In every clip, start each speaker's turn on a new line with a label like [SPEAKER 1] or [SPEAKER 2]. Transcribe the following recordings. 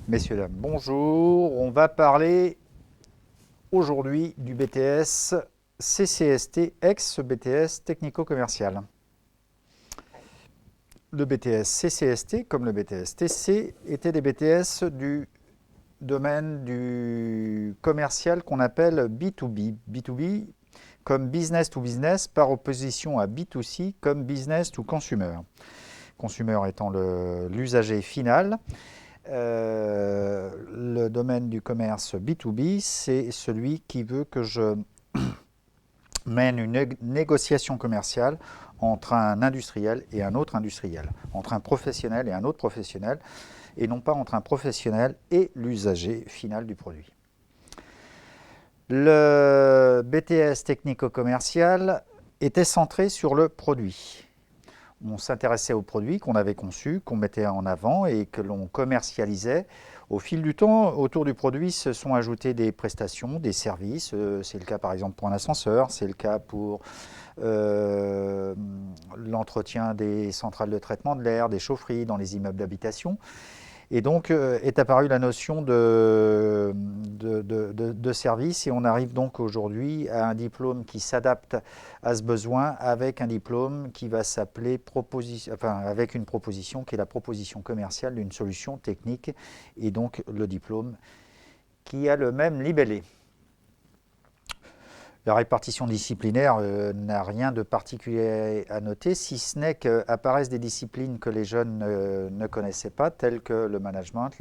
[SPEAKER 1] Messieurs, dames, bonjour. On va parler aujourd'hui du BTS CCST, ex-BTS technico-commercial. Le BTS CCST, comme le BTS TC, étaient des BTS du domaine du commercial qu'on appelle B2B. B2B comme business to business par opposition à B2C comme business to consumer. Consumer étant l'usager final. Le domaine du commerce B2B, c'est celui qui veut que je mène une négociation commerciale entre un industriel et un autre industriel, entre un professionnel et un autre professionnel, et non pas entre un professionnel et l'usager final du produit. Le BTS technico-commercial était centré sur le produit. On s'intéressait aux produits qu'on avait conçus, qu'on mettait en avant et que l'on commercialisait. Au fil du temps, autour du produit se sont ajoutées des prestations, des services. C'est le cas par exemple pour un ascenseur, c'est le cas pour l'entretien des centrales de traitement de l'air, des chaufferies dans les immeubles d'habitation. Et donc est apparue la notion de service et on arrive donc aujourd'hui à un diplôme qui s'adapte à ce besoin avec un diplôme qui va s'appeler avec une proposition qui est la proposition commerciale d'une solution technique et donc le diplôme qui a le même libellé. La répartition disciplinaire n'a rien de particulier à noter, si ce n'est qu'apparaissent des disciplines que les jeunes ne connaissaient pas, telles que le management,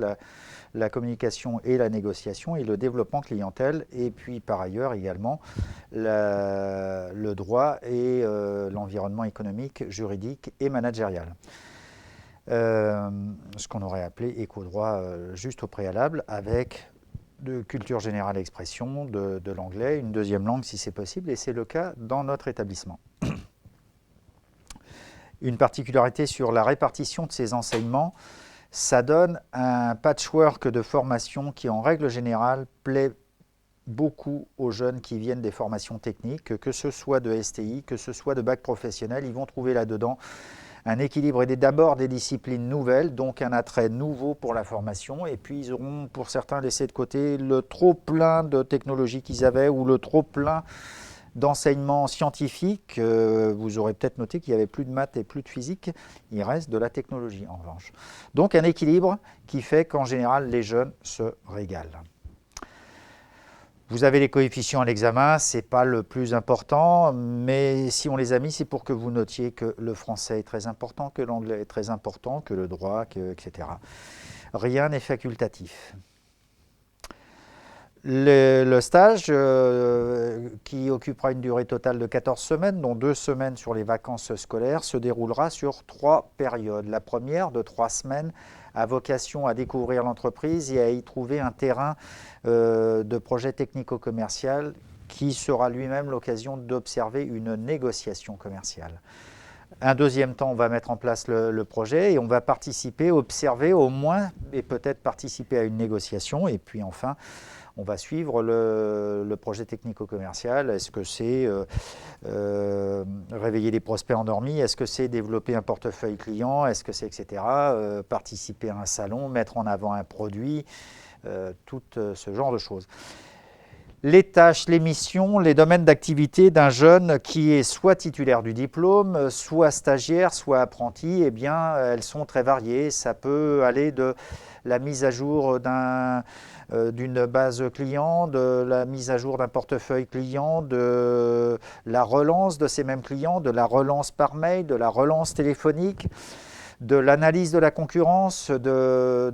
[SPEAKER 1] la communication et la négociation, et le développement clientèle, et puis par ailleurs également le droit et l'environnement économique, juridique et managérial. Ce qu'on aurait appelé éco-droit juste au préalable, avec de culture générale expression, de l'anglais, une deuxième langue si c'est possible, et c'est le cas dans notre établissement. Une particularité sur la répartition de ces enseignements, ça donne un patchwork de formation qui en règle générale plaît beaucoup aux jeunes qui viennent des formations techniques, que ce soit de STI, que ce soit de bac professionnel, ils vont trouver là-dedans un équilibre et d'abord des disciplines nouvelles, donc un attrait nouveau pour la formation, et puis ils auront pour certains laissé de côté le trop plein de technologies qu'ils avaient ou le trop plein d'enseignements scientifiques. Vous aurez peut-être noté qu'il n'y avait plus de maths et plus de physique, il reste de la technologie en revanche. Donc un équilibre qui fait qu'en général les jeunes se régalent. Vous avez les coefficients à l'examen, ce n'est pas le plus important, mais si on les a mis, c'est pour que vous notiez que le français est très important, que l'anglais est très important, que le droit, etc. Rien n'est facultatif. Le stage, qui occupera une durée totale de 14 semaines, dont 2 semaines sur les vacances scolaires, se déroulera sur 3 périodes. La première, de 3 semaines, a vocation à découvrir l'entreprise et à y trouver un terrain de projet technico-commercial qui sera lui-même l'occasion d'observer une négociation commerciale. Un deuxième temps, on va mettre en place le projet et on va participer, observer au moins et peut-être participer à une négociation. Et puis enfin, on va suivre le projet technico-commercial. Est-ce que c'est réveiller des prospects endormis? Est-ce que c'est développer un portefeuille client? Est-ce que c'est etc. Participer à un salon, mettre en avant un produit, tout ce genre de choses. Les tâches, les missions, les domaines d'activité d'un jeune qui est soit titulaire du diplôme, soit stagiaire, soit apprenti, eh bien, elles sont très variées. Ça peut aller de la mise à jour d'une base client, de la mise à jour d'un portefeuille client, de la relance de ces mêmes clients, de la relance par mail, de la relance téléphonique, de l'analyse de la concurrence, de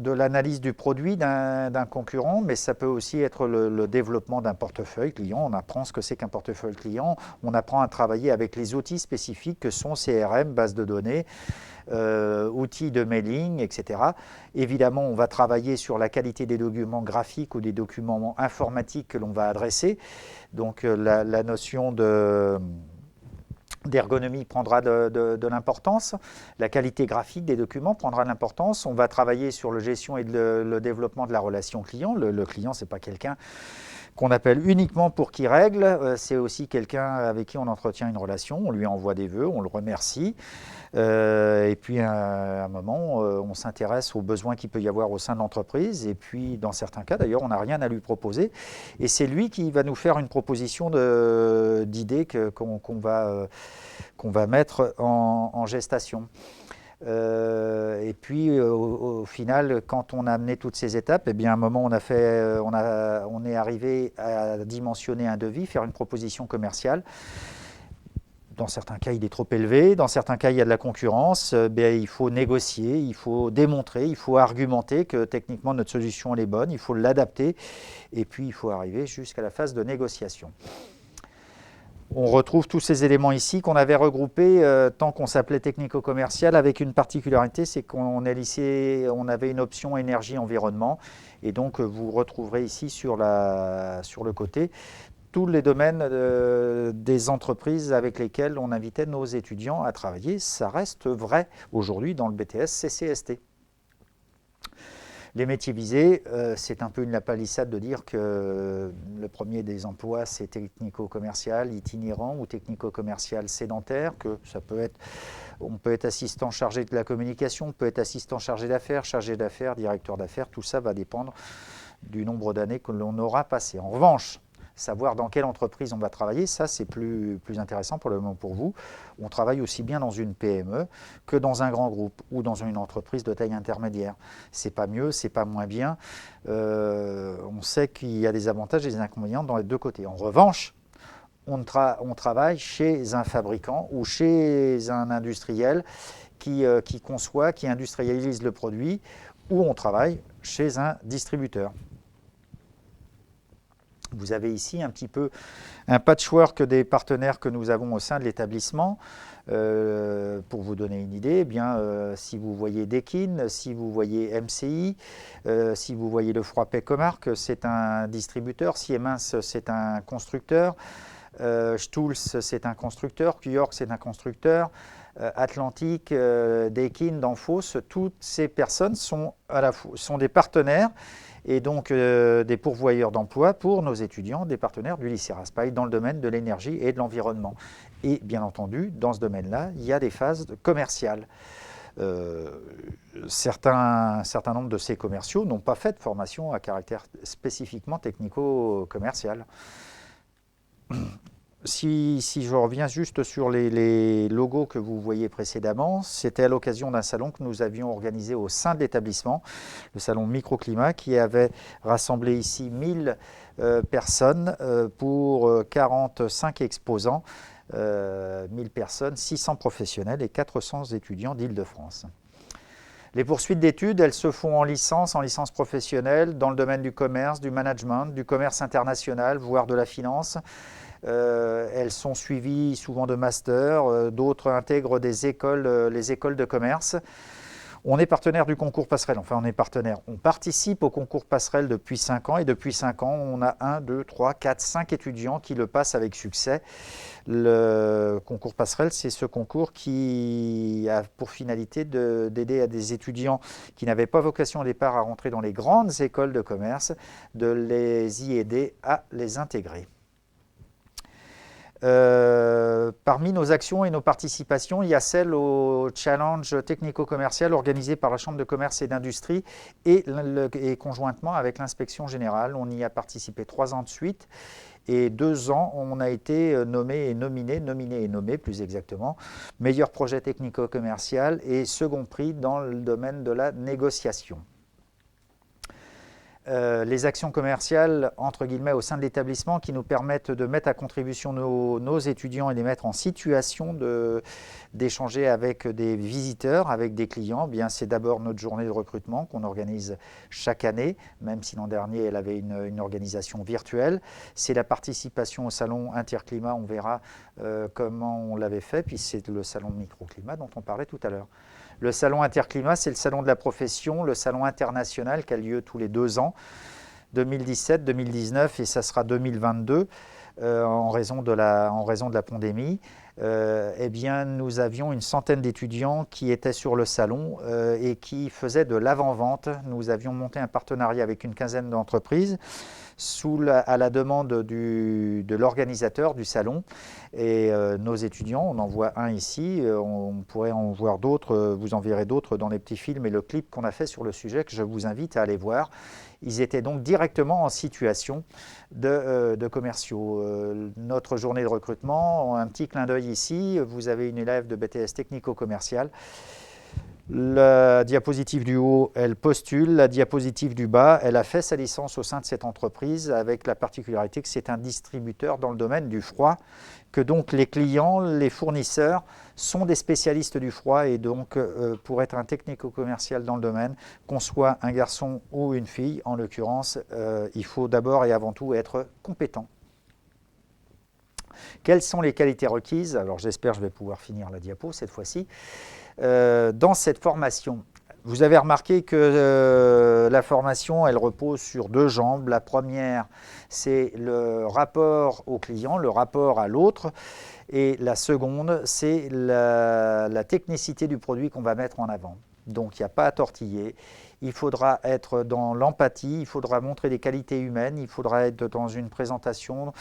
[SPEAKER 1] l'analyse du produit d'un concurrent, mais ça peut aussi être le développement d'un portefeuille client. On apprend ce que c'est qu'un portefeuille client, on apprend à travailler avec les outils spécifiques que sont CRM, base de données, outils de mailing, etc. Évidemment, on va travailler sur la qualité des documents graphiques ou des documents informatiques que l'on va adresser. Donc la notion d'ergonomie prendra de l'importance, la qualité graphique des documents prendra de l'importance, on va travailler sur la gestion et le développement de la relation client. Le client, ce n'est pas quelqu'un qu'on appelle uniquement pour qu'il règle. C'est aussi quelqu'un avec qui on entretient une relation, on lui envoie des vœux, on le remercie. Et puis à un moment, on s'intéresse aux besoins qu'il peut y avoir au sein de l'entreprise. Et puis dans certains cas, d'ailleurs, on n'a rien à lui proposer. Et c'est lui qui va nous faire une proposition d'idées qu'on va mettre en gestation. Et puis au final, quand on a amené toutes ces étapes, eh bien, à un moment, on est arrivé à dimensionner un devis, faire une proposition commerciale. Dans certains cas, il est trop élevé. Dans certains cas, il y a de la concurrence. Il faut négocier, il faut démontrer, il faut argumenter que techniquement, notre solution elle est bonne. Il faut l'adapter. Et puis, il faut arriver jusqu'à la phase de négociation. On retrouve tous ces éléments ici qu'on avait regroupés tant qu'on s'appelait technico-commercial, avec une particularité, c'est qu'on avait une option énergie-environnement. Et donc, vous retrouverez ici sur le côté tous les domaines des entreprises avec lesquelles on invitait nos étudiants à travailler. Ça reste vrai aujourd'hui dans le BTS CCST. Les métiers visés, c'est un peu une lapalissade de dire que le premier des emplois, c'est technico-commercial itinérant ou technico-commercial sédentaire, que ça peut être, on peut être assistant chargé de la communication, on peut être assistant chargé d'affaires, directeur d'affaires, tout ça va dépendre du nombre d'années que l'on aura passé. En revanche, savoir dans quelle entreprise on va travailler, ça c'est plus intéressant pour le moment pour vous. On travaille aussi bien dans une PME que dans un grand groupe ou dans une entreprise de taille intermédiaire. C'est pas mieux, c'est pas moins bien. On sait qu'il y a des avantages et des inconvénients dans les deux côtés. En revanche, on travaille chez un fabricant ou chez un industriel qui conçoit, qui industrialise le produit, ou on travaille chez un distributeur. Vous avez ici un petit peu un patchwork des partenaires que nous avons au sein de l'établissement. Pour vous donner une idée, si vous voyez Dekin, si vous voyez MCI, si vous voyez Le Froidpay Comarque, c'est un distributeur, Siemens, c'est un constructeur, Stulz, c'est un constructeur, York, c'est un constructeur, Atlantique, Dekin, Danfoss, toutes ces personnes sont des partenaires et donc des pourvoyeurs d'emploi pour nos étudiants, des partenaires du lycée Raspail dans le domaine de l'énergie et de l'environnement. Et bien entendu, dans ce domaine-là, il y a des phases commerciales. Certain nombre de ces commerciaux n'ont pas fait de formation à caractère spécifiquement technico-commercial. Si je reviens juste sur les logos que vous voyez précédemment, c'était à l'occasion d'un salon que nous avions organisé au sein de l'établissement, le salon Microclimat, qui avait rassemblé ici 1000 personnes pour 45 exposants, 1000 personnes, 600 professionnels et 400 étudiants d'Île-de-France. Les poursuites d'études, elles se font en licence professionnelle, dans le domaine du commerce, du management, du commerce international, voire de la finance. Elles sont suivies souvent de masters, d'autres intègrent les écoles de commerce. On est partenaire du concours Passerelle, on participe au concours Passerelle depuis 5 ans et depuis 5 ans, on a 1, 2, 3, 4, 5 étudiants qui le passent avec succès. Le concours Passerelle, c'est ce concours qui a pour finalité d'aider à des étudiants qui n'avaient pas vocation au départ à rentrer dans les grandes écoles de commerce, de les y aider à les intégrer. Parmi nos actions et nos participations, il y a celle au challenge technico-commercial organisé par la Chambre de commerce et d'industrie et conjointement avec l'inspection générale. On y a participé 3 ans de suite et 2 ans, on a été nominé et nommé plus exactement, meilleur projet technico-commercial et second prix dans le domaine de la négociation. Les actions commerciales, entre guillemets, au sein de l'établissement qui nous permettent de mettre à contribution nos étudiants et les mettre en situation d'échanger avec des visiteurs, avec des clients. C'est d'abord notre journée de recrutement qu'on organise chaque année, même si l'an dernier elle avait une organisation virtuelle. C'est la participation au salon Interclimat, on verra comment on l'avait fait, puis c'est le salon Microclimat dont on parlait tout à l'heure. Le salon Interclimat, c'est le salon de la profession, le salon international qui a lieu tous les 2 ans, 2017, 2019 et ça sera 2022 en raison de la pandémie. eh bien, nous avions une centaine d'étudiants qui étaient sur le salon et qui faisaient de l'avant-vente. Nous avions monté un partenariat avec une quinzaine d'entreprises à la demande de l'organisateur du salon. Et nos étudiants, on en voit un ici, on pourrait en voir d'autres, vous en verrez d'autres dans les petits films et le clip qu'on a fait sur le sujet que je vous invite à aller voir. Ils étaient donc directement en situation de commerciaux. Notre journée de recrutement, un petit clin d'œil ici, vous avez une élève de BTS technico-commercial. La diapositive du haut, elle postule. La diapositive du bas, elle a fait sa licence au sein de cette entreprise avec la particularité que c'est un distributeur dans le domaine du froid, que donc les clients, les fournisseurs sont des spécialistes du froid et donc pour être un technico-commercial dans le domaine, qu'on soit un garçon ou une fille, en l'occurrence, il faut d'abord et avant tout être compétent. Quelles sont les qualités requises? Alors j'espère que je vais pouvoir finir la diapo cette fois-ci. Dans cette formation, vous avez remarqué que la formation, elle repose sur deux jambes. La première, c'est le rapport au client, le rapport à l'autre. Et la seconde, c'est la technicité du produit qu'on va mettre en avant. Donc, il n'y a pas à tortiller. Il faudra être dans l'empathie, il faudra montrer des qualités humaines, il faudra être dans une présentation,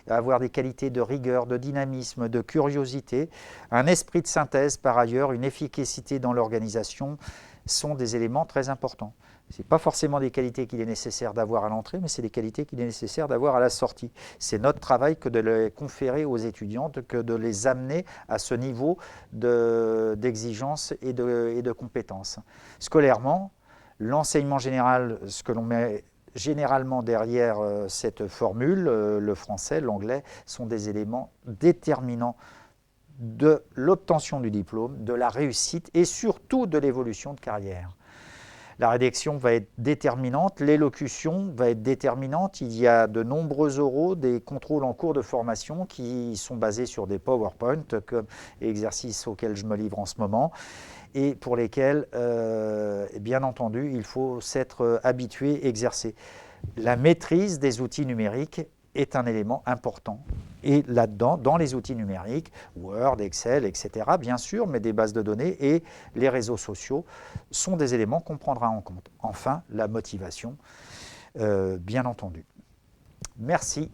[SPEAKER 1] avoir des qualités de rigueur, de dynamisme, de curiosité, un esprit de synthèse par ailleurs, une efficacité dans l'organisation sont des éléments très importants. Ce n'est pas forcément des qualités qu'il est nécessaire d'avoir à l'entrée, mais c'est des qualités qu'il est nécessaire d'avoir à la sortie. C'est notre travail que de les conférer aux étudiants, que de les amener à ce niveau d'exigence et de compétences. Scolairement, l'enseignement général, ce que l'on met généralement derrière cette formule, le français, l'anglais, sont des éléments déterminants de l'obtention du diplôme, de la réussite et surtout de l'évolution de carrière. La rédaction va être déterminante, l'élocution va être déterminante. Il y a de nombreux oraux, des contrôles en cours de formation qui sont basés sur des PowerPoint, comme exercice auquel je me livre en ce moment, et pour lesquels, bien entendu, il faut s'être habitué, exercer. La maîtrise des outils numériques est un élément important. Et là-dedans, dans les outils numériques, Word, Excel, etc., bien sûr, mais des bases de données et les réseaux sociaux sont des éléments qu'on prendra en compte. Enfin, la motivation, bien entendu. Merci.